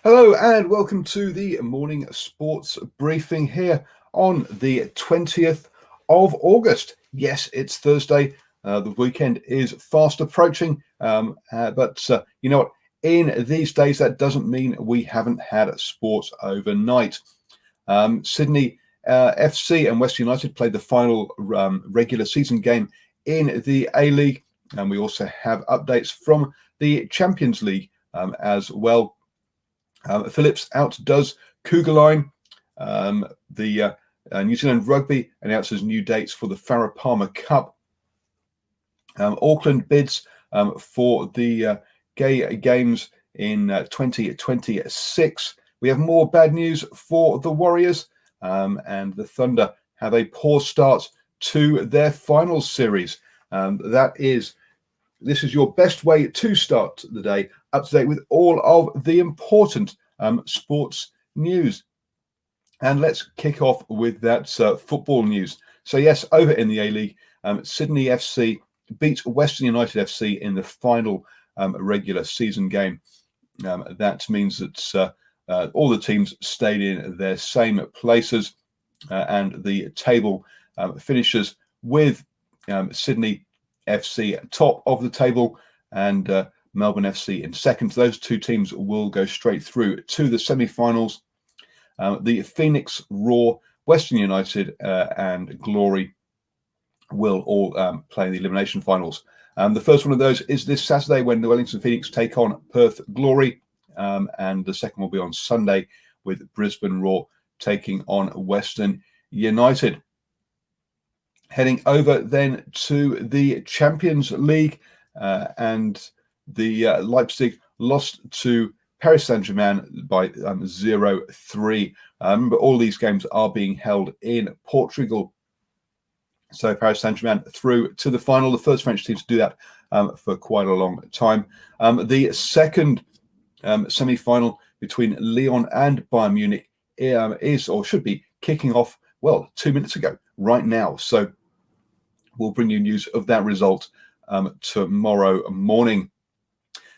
Hello and welcome to the morning sports briefing here on the 20th of August. Yes, it's Thursday. The weekend is fast approaching, but you know what? In these days, that doesn't mean we haven't had sports overnight. Sydney FC and West United played the final regular season game in the A-League, and we also have updates from the Champions League as well. Phillips outdoes Cougarline. The New Zealand Rugby announces new dates for the Farah Palmer Cup. Auckland bids for the Gay Games in 2026. We have more bad news for the Warriors, and the Thunder have a poor start to their finals series. This is your best way to start the day, up to date with all of the important sports news. And let's kick off with that football news. So yes, over in the A-League, Sydney FC beat Western United FC in the final regular season game. That means that all the teams stayed in their same places, and the table finishes with Sydney FC top of the table and Melbourne FC in second. Those two teams will go straight through to the semi-finals. The Phoenix, Roar, Western United and Glory will all play in the elimination finals. The first one of those is this Saturday when the Wellington Phoenix take on Perth Glory, and the second will be on Sunday with Brisbane Roar taking on Western United. Heading over then to the Champions League, and the Leipzig lost to Paris Saint-Germain by 0-3. But all these games are being held in Portugal. So Paris Saint-Germain through to the final, the first French team to do that for quite a long time. The second semi-final between Lyon and Bayern Munich is or should be kicking off, well, 2 minutes ago, right now. So we'll bring you news of that result tomorrow morning.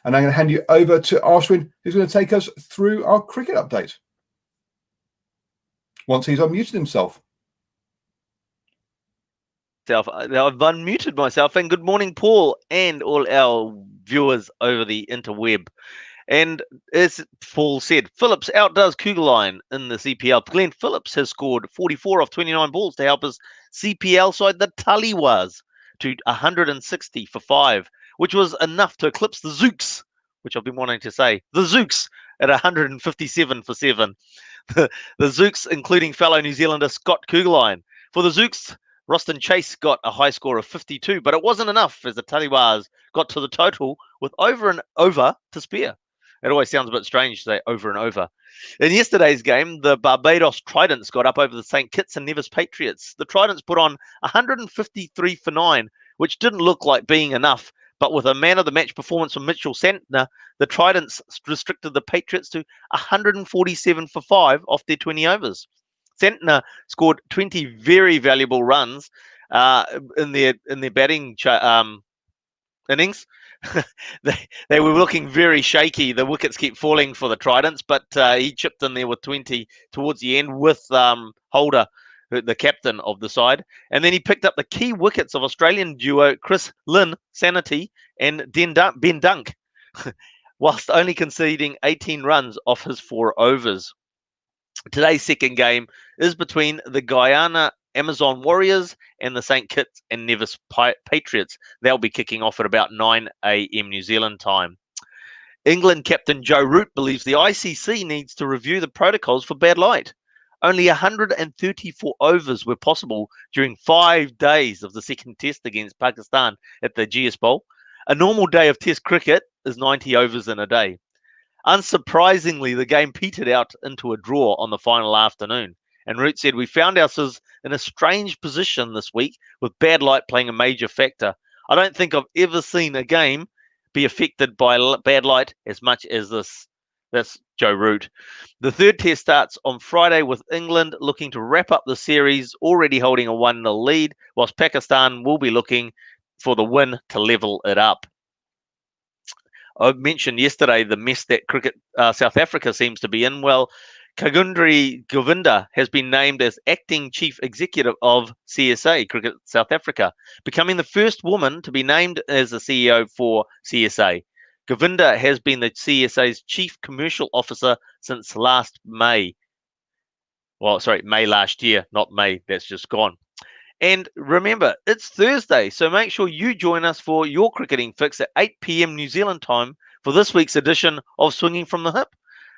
And I'm going to hand you over to Ashwin, who's going to take us through our cricket update once he's unmuted himself. I've unmuted myself, and good morning, Paul, and all our viewers over the interweb. And as Paul said, Phillips outdoes Cougarline in the CPL. Glenn Phillips has scored 44 off 29 balls to help his CPL side, the Tallywas, to 160 for 5, which was enough to eclipse the Zooks, which I've been wanting to say. The Zooks at 157 for 7. The Zooks, including fellow New Zealander Scott Cougarline. For the Zooks, Roston Chase got a high score of 52, but it wasn't enough as the Tallywas got to the total with over and over to spare. It always sounds a bit strange to say over and over. In yesterday's game, the Barbados Tridents got up over the St. Kitts and Nevis Patriots. The Tridents put on 153 for 9, which didn't look like being enough, but with a man-of-the-match performance from Mitchell Santner, the Tridents restricted the Patriots to 147 for 5 off their 20 overs. Santner scored 20 very valuable runs in their batting innings. they were looking very shaky. The wickets keep falling for the Tridents, but he chipped in there with 20 towards the end with Holder, the captain of the side. And then he picked up the key wickets of Australian duo Chris Lynn, Sanity, and Ben Dunk, whilst only conceding 18 runs off his 4 overs. Today's second game is between the Guyana Amazon Warriors and the St. Kitts and Nevis Patriots. They'll be kicking off at about 9 a.m. New Zealand time. England captain Joe Root believes the ICC needs to review the protocols for bad light. Only 134 overs were possible during 5 days of the second test against Pakistan at the GS Bowl. A normal day of test cricket is 90 overs in a day. Unsurprisingly, the game petered out into a draw on the final afternoon. And Root said, "We found ourselves in a strange position this week with bad light playing a major factor. I don't think I've ever seen a game be affected by bad light as much as this." That's Joe Root. The third test starts on Friday with England looking to wrap up the series, already holding a 1-0 lead, whilst Pakistan will be looking for the win to level it up. I mentioned yesterday the mess that cricket South Africa seems to be in. Well, Kagundri Govinda has been named as acting chief executive of CSA, Cricket South Africa, becoming the first woman to be named as the CEO for CSA. Govinda has been the CSA's chief commercial officer since last May. Well, sorry, May last year, not May, that's just gone. And remember, it's Thursday, so make sure you join us for your cricketing fix at 8 p.m. New Zealand time for this week's edition of Swinging from the Hip.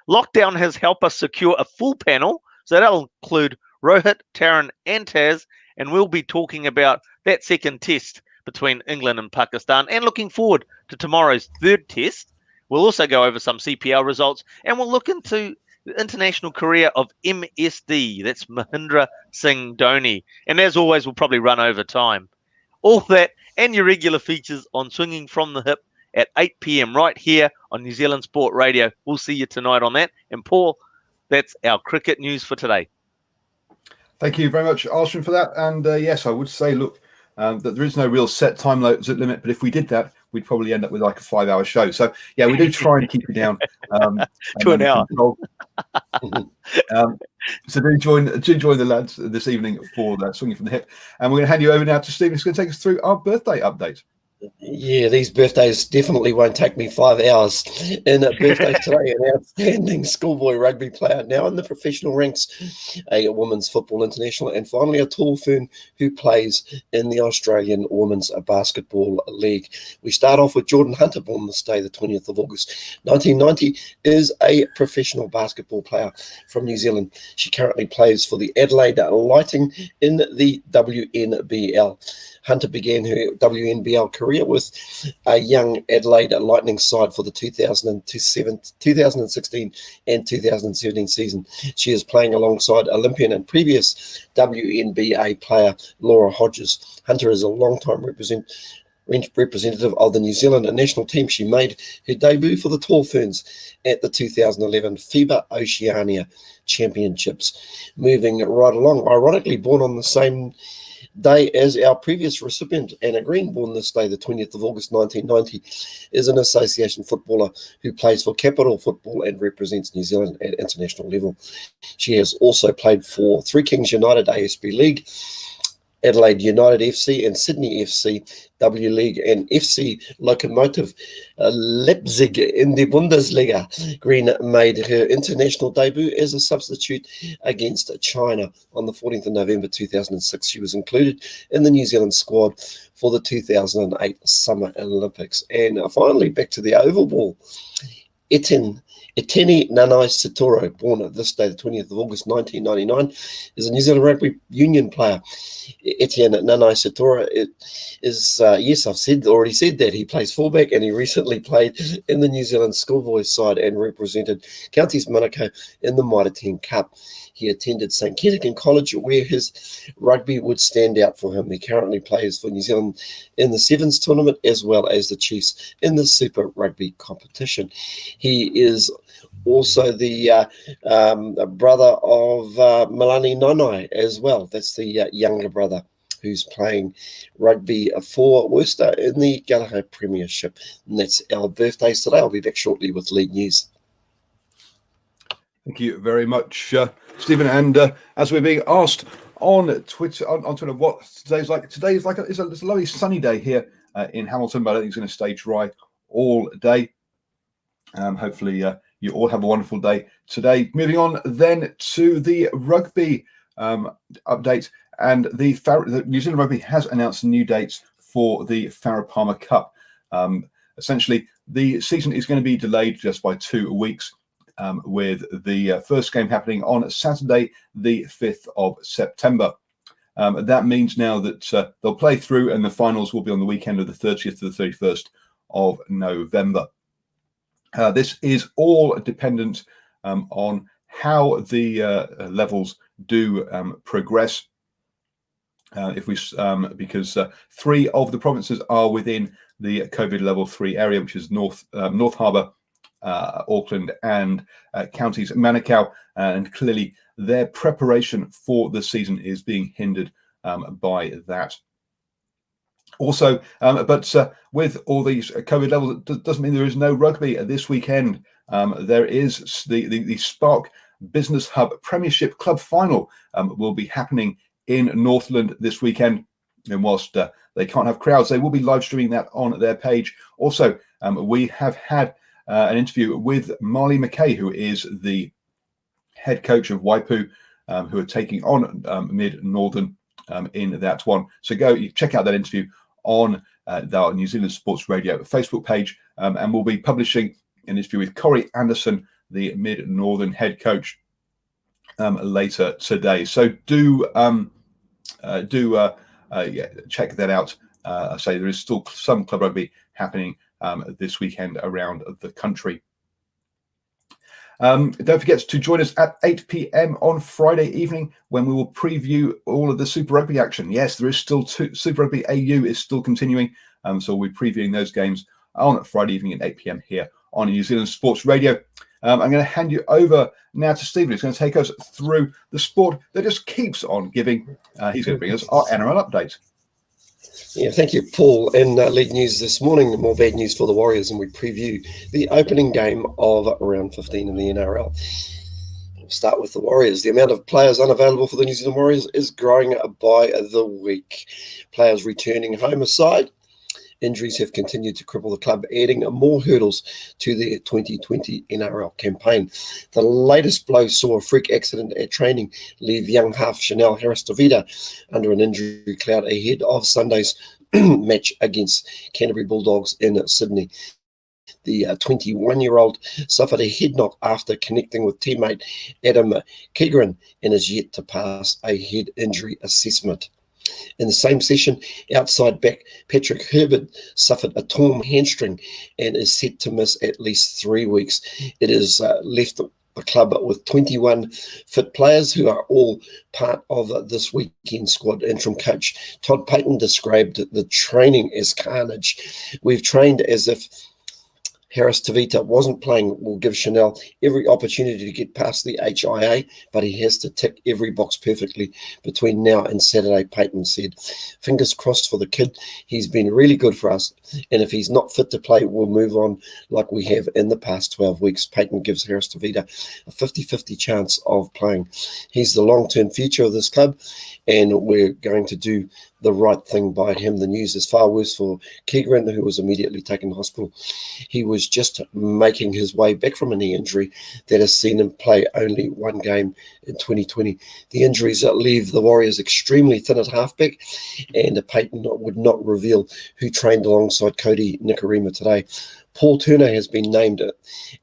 Lockdown has helped us secure a full panel, so that'll include Rohit, Taran, and Taz, and we'll be talking about that second test between England and Pakistan, and looking forward to tomorrow's third test. We'll also go over some CPL results, and we'll look into the international career of MSD, that's Mahindra Singh Dhoni. And as always, we'll probably run over time. All that and your regular features on Swinging from the Hip at 8 p.m. right here on New Zealand Sport Radio. We'll see you tonight on that. And Paul, that's our cricket news for today. Thank you very much, Ashwin, for that. And yes, I would say, look, that there is no real set time limit, but if we did that, we'd probably end up with like a 5-hour show. So yeah, we do try and keep it down to an hour. So do join the lads this evening for that Swinging from the Hip, and we're going to hand you over now to Stephen, who's going to take us through our birthday update. Yeah, these birthdays definitely won't take me 5 hours. In a birthday today, an outstanding schoolboy rugby player, now in the professional ranks, a women's football international, and finally a tall fern who plays in the Australian Women's Basketball League. We start off with Jordan Hunter, born this day, the 20th of August, 1990, is a professional basketball player from New Zealand. She currently plays for the Adelaide Lightning in the WNBL. Hunter began her WNBL career with a young Adelaide Lightning side for the 2016 and 2017 season. She is playing alongside Olympian and previous WNBA player Laura Hodges. Hunter is a long-time representative of the New Zealand national team. She made her debut for the Tall Ferns at the 2011 FIBA Oceania Championships. Moving right along, ironically born on the same day as our previous recipient, Anna Green, born this day, the 20th of August 1990, is an association footballer who plays for Capital Football and represents New Zealand at international level. She has also played for Three Kings United ASB League, Adelaide United FC and Sydney FC W League, and FC Lokomotiv Leipzig in the Bundesliga. Green made her international debut as a substitute against China on the 14th of November 2006. She was included in the New Zealand squad for the 2008 Summer Olympics. And finally, back to the oval ball. Eteni Nanai Satoro, born this day, the 20th of August 1999, is a New Zealand Rugby Union player. Etienne Nanai Satoro is, yes, I've already said that. He plays fullback, and he recently played in the New Zealand schoolboys side and represented Counties Manukau in the Mitre 10 Cup. He attended St. Kentigern College, where his rugby would stand out for him. He currently plays for New Zealand in the Sevens tournament, as well as the Chiefs in the Super Rugby competition. He is also the brother of Milani Nanai as well. That's the younger brother who's playing rugby for Worcester in the Gallagher Premiership. And that's our birthdays today. I'll be back shortly with league news. Thank you very much, Stephen. And as we're being asked on Twitter, on Twitter, what today's like. Today is it's a lovely sunny day here in Hamilton, but I don't think it's going to stay dry all day. Hopefully, you all have a wonderful day today. Moving on then to the rugby update, and the New Zealand Rugby has announced new dates for the Farah Palmer Cup. Essentially, the season is going to be delayed just by 2 weeks. With the first game happening on Saturday, the 5th of September. That means now that they'll play through, and the finals will be on the weekend of the 30th to the 31st of November. This is all dependent on how the levels do progress. Because 3 of the provinces are within the COVID level 3 area, which is North Harbour, Auckland and Counties Manukau, and clearly their preparation for the season is being hindered by that. Also, but with all these COVID levels, it doesn't mean there is no rugby this weekend. There is the Spark Business Hub Premiership Club Final will be happening in Northland this weekend. And whilst they can't have crowds, they will be live streaming that on their page. Also, we have had an interview with Marley McKay, who is the head coach of Waipu, who are taking on Mid-Northern in that one. So go check out that interview on our New Zealand Sports Radio Facebook page, and we'll be publishing an interview with Corey Anderson, the Mid-Northern head coach, later today. So do check that out. I say there is still some club rugby happening this weekend around the country. Don't forget to join us at 8 p.m. on Friday evening when we will preview all of the Super Rugby action. Yes, there is still Super Rugby AU is still continuing, so we'll be previewing those games on Friday evening at 8 p.m. here on New Zealand Sports Radio. I'm going to hand you over now to Stephen, who's going to take us through the sport that just keeps on giving. He's going to bring us our NRL update. Yeah, thank you, Paul. And lead news this morning, more bad news for the Warriors, and we preview the opening game of round 15 in the NRL. We'll start with the Warriors. The amount of players unavailable for the New Zealand Warriors is growing by the week. Players returning home aside, injuries have continued to cripple the club, adding more hurdles to their 2020 NRL campaign. The latest blow saw a freak accident at training leave young half Chanel Harris-Tavita under an injury cloud ahead of Sunday's match against Canterbury Bulldogs in Sydney. The 21-year-old suffered a head knock after connecting with teammate Adam Keegren and is yet to pass a head injury assessment. In the same session, outside back Patrick Herbert suffered a torn hamstring and is set to miss at least 3 weeks. It has left the club with 21 fit players who are all part of this weekend squad. Interim coach Todd Payton described the training as carnage. We've trained as if Harris-Tavita wasn't playing. Will give Chanel every opportunity to get past the HIA, but he has to tick every box perfectly between now and Saturday, Payton said. Fingers crossed for the kid. He's been really good for us, and if he's not fit to play, we'll move on like we have in the past 12 weeks. Payton gives Harris-Tavita a 50-50 chance of playing. He's the long-term future of this club, and we're going to do the right thing by him. The news is far worse for Keegren, who was immediately taken to hospital. He was just making his way back from a knee injury that has seen him play only one game in 2020. The injuries leave the Warriors extremely thin at halfback, and Payton would not reveal who trained alongside Cody Nikorima today. Paul Turner has been named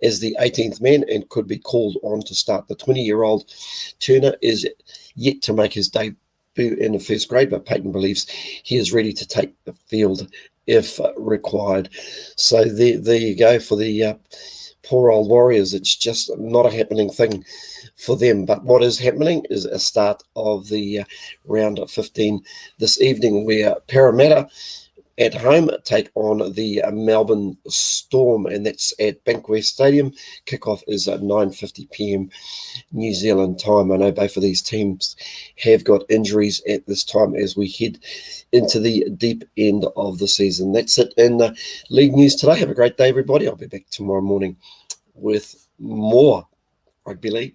as the 18th man and could be called on to start. The 20-year-old Turner is yet to make his debut in the first grade, but Payton believes he is ready to take the field if required. So there you go for the poor old Warriors. It's just not a happening thing for them. But what is happening is a start of the round of 15 this evening, where Parramatta at home take on the Melbourne Storm, and that's at Bankwest Stadium. Kickoff is at 9:50 p.m. New Zealand time. I know both of these teams have got injuries at this time as we head into the deep end of the season. That's it in league news today. Have a great day, everybody. I'll be back tomorrow morning with more rugby league.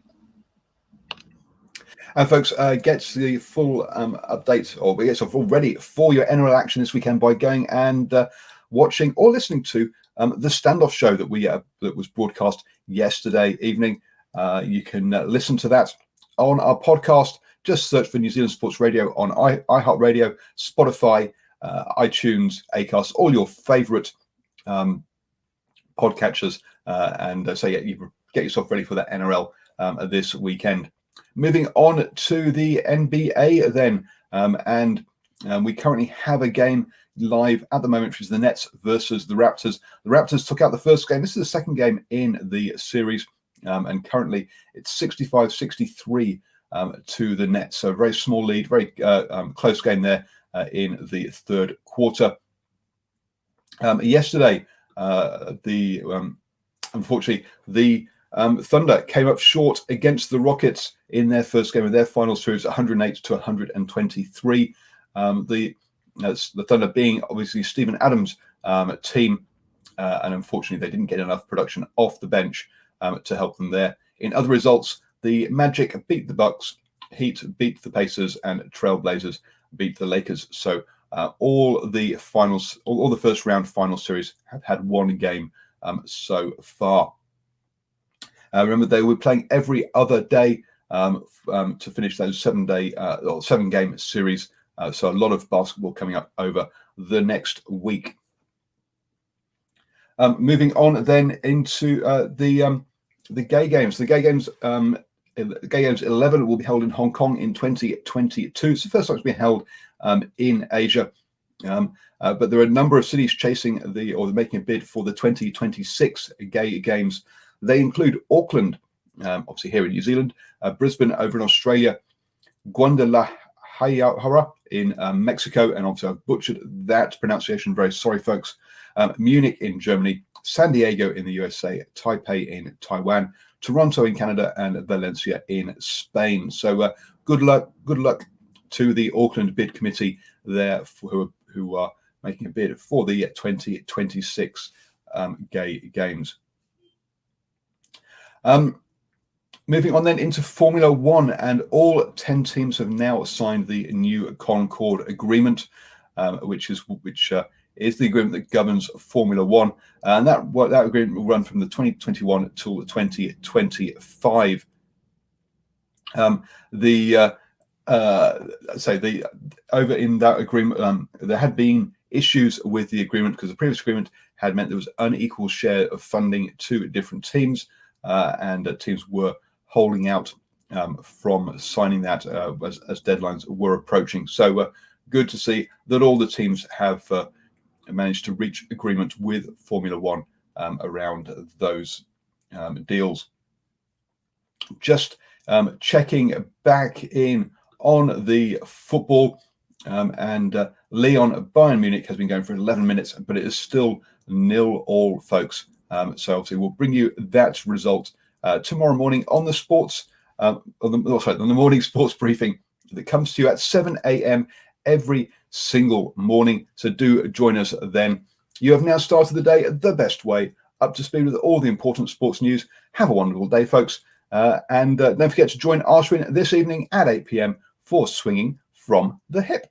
And folks, get the full update, or get some full ready for your NRL action this weekend by going and watching or listening to the Standoff show that was broadcast yesterday evening. You can listen to that on our podcast. Just search for New Zealand Sports Radio on iHeartRadio, Spotify, iTunes, Acast, all your favourite podcatchers, and so yeah, you get yourself ready for that NRL this weekend. Moving on to the NBA then, and we currently have a game live at the moment, which is the Nets versus the Raptors. The Raptors took out the first game. This is the second game in the series, and currently it's 65-63 to the Nets. So a very small lead, very close game there in the third quarter. Yesterday, unfortunately, the Thunder came up short against the Rockets in their first game of their final series, 108-123. The That's the Thunder being obviously Stephen Adams' team, and unfortunately they didn't get enough production off the bench to help them there. In other results, the Magic beat the Bucks, Heat beat the Pacers, and Trailblazers beat the Lakers. So all the finals, all the first round final series have had one game so far. Remember, they were playing every other day to finish those 7-game series. So a lot of basketball coming up over the next week. Moving on then into the gay games. The gay games, Gay Games 11 will be held in Hong Kong in 2022. It's the first time it's been held in Asia. But there are a number of cities chasing making a bid for the 2026 Gay Games. They include Auckland, obviously here in New Zealand, Brisbane over in Australia, Guadalajara in Mexico, and obviously I've butchered that pronunciation, very sorry folks, Munich in Germany, San Diego in the USA, Taipei in Taiwan, Toronto in Canada, and Valencia in Spain. So good luck to the Auckland bid committee there who are making a bid for the 2026 Gay Games. Moving on then into Formula One, and all 10 teams have now signed the new Concord Agreement, which is the agreement that governs Formula One, and that agreement will run from the 2021 till the 2025. Over in that agreement, there had been issues with the agreement because the previous agreement had meant there was unequal share of funding to different teams, and teams were holding out from signing that as deadlines were approaching. So good to see that all the teams have managed to reach agreement with Formula One around those deals. Just checking back in on the football, and Lyon Bayern Munich has been going for 11 minutes, but it is still 0-0, folks. So obviously we'll bring you that result tomorrow morning on the sports, on the morning sports briefing that comes to you at 7 a.m. every single morning. So do join us then. You have now started the day the best way, up to speed with all the important sports news. Have a wonderful day, folks. And don't forget to join Ashwin this evening at 8 p.m. for Swinging from the Hip.